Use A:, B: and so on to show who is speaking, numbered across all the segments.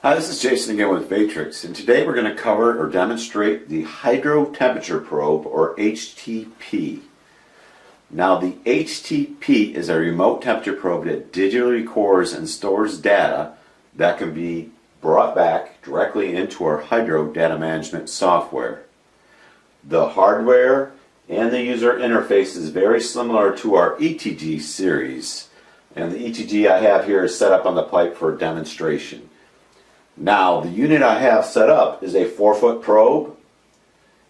A: Hi, this is Jason again with VAETRIX, and today we're going to cover or demonstrate the hydro temperature probe, or HTP. Now, the HTP is a remote temperature probe that digitally records and stores data that can be brought back directly into our hydro data management software. The hardware and the user interface is very similar to our ETG series, and the ETG I have here is set up on the pipe for a demonstration. Now, the unit I have set up is a 4-foot probe.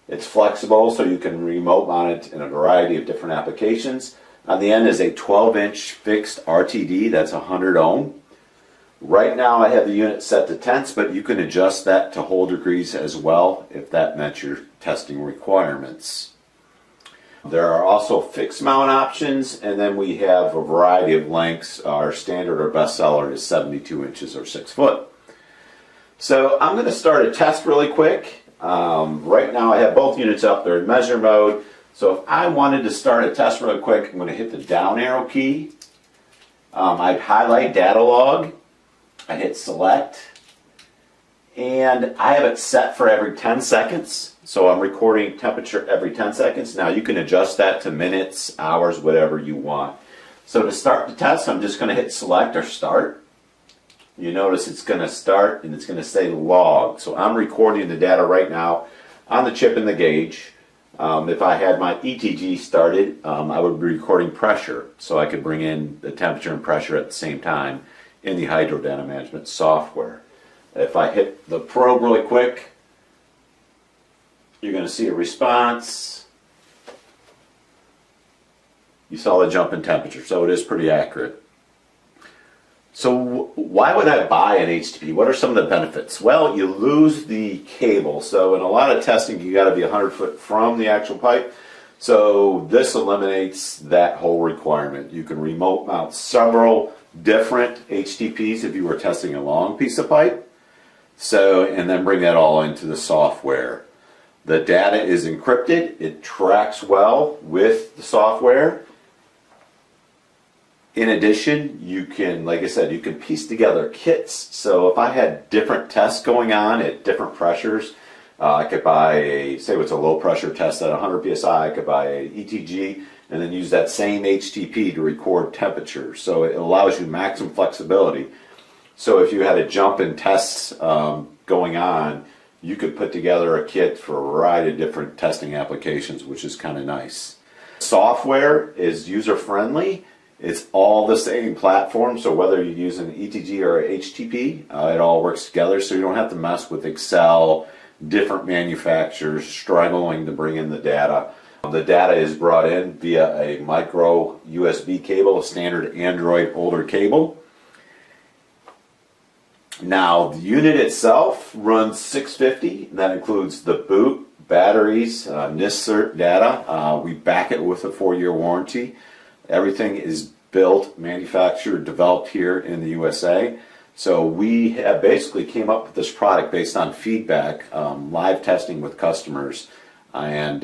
A: It's flexible, so you can remote mount it in a variety of different applications. On the end is a 12-inch fixed RTD, that's 100 ohm. Right now I have the unit set to tenths, but you can adjust that to whole degrees as well if that met your testing requirements. There are also fixed mount options, and then we have a variety of lengths. Our standard or bestseller is 72 inches or 6 foot. So I'm going to start a test really quick. Right now I have both units up there in measure mode. So if I wanted to start a test really quick, I'm going to hit the down arrow key. I'd highlight data log. I hit select. And I have it set for every 10 seconds. So I'm recording temperature every 10 seconds. Now you can adjust that to minutes, hours, whatever you want. So to start the test, I'm just going to hit select or start. You notice it's going to start and it's going to say log. So I'm recording the data right now on the chip and the gauge. If I had my ETG started, I would be recording pressure, so I could bring in the temperature and pressure at the same time in the hydro data management software. If I hit the probe really quick, you're going to see a response. You saw the jump in temperature, so it is pretty accurate. So why would I buy an HTP? What are some of the benefits? Well, you lose the cable. So in a lot of testing, you got to be 100 foot from the actual pipe. So this eliminates that whole requirement. You can remote mount several different HTPs if you were testing a long piece of pipe. So, and then bring that all into the software. The data is encrypted. It tracks well with the software. In addition, you can, like I said, you can piece together kits. So if I had different tests going on at different pressures, I could buy a, say it's a low pressure test at 100 psi, I could buy a ETG and then use that same HTP to record temperature. So it allows you maximum flexibility. So if you had a jump in tests going on, you could put together a kit for a variety of different testing applications, which is kind of nice. Software is user-friendly. It's all the same platform, so whether you use an ETG or a HTP, it all works together, so you don't have to mess with Excel, different manufacturers struggling to bring in the data. The data is brought in via a micro USB cable, a standard Android older cable. Now, the unit itself runs 650, and that includes the boot, batteries, NIST data. We back it with a 4-year warranty. Everything is built, manufactured, developed here in the USA. So we have basically came up with this product based on feedback, live testing with customers. And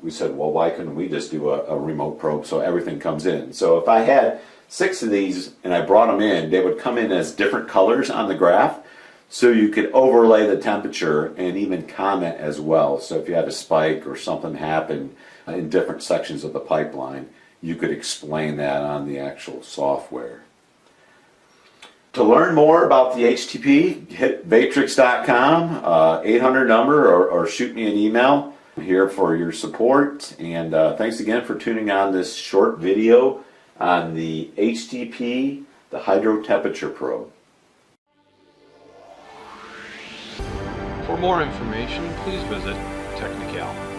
A: we said, well, why couldn't we just do a remote probe so everything comes in? So if I had 6 of these and I brought them in, they would come in as different colors on the graph. So you could overlay the temperature and even comment as well. So if you had a spike or something happen in different sections of the pipeline, you could explain that on the actual software. To learn more about the HTP, hit VAETRIX.com, 800 number, or shoot me an email. I'm here for your support, and thanks again for tuning on this short video on the HTP, the hydro temperature probe.
B: For more information, please visit Technical.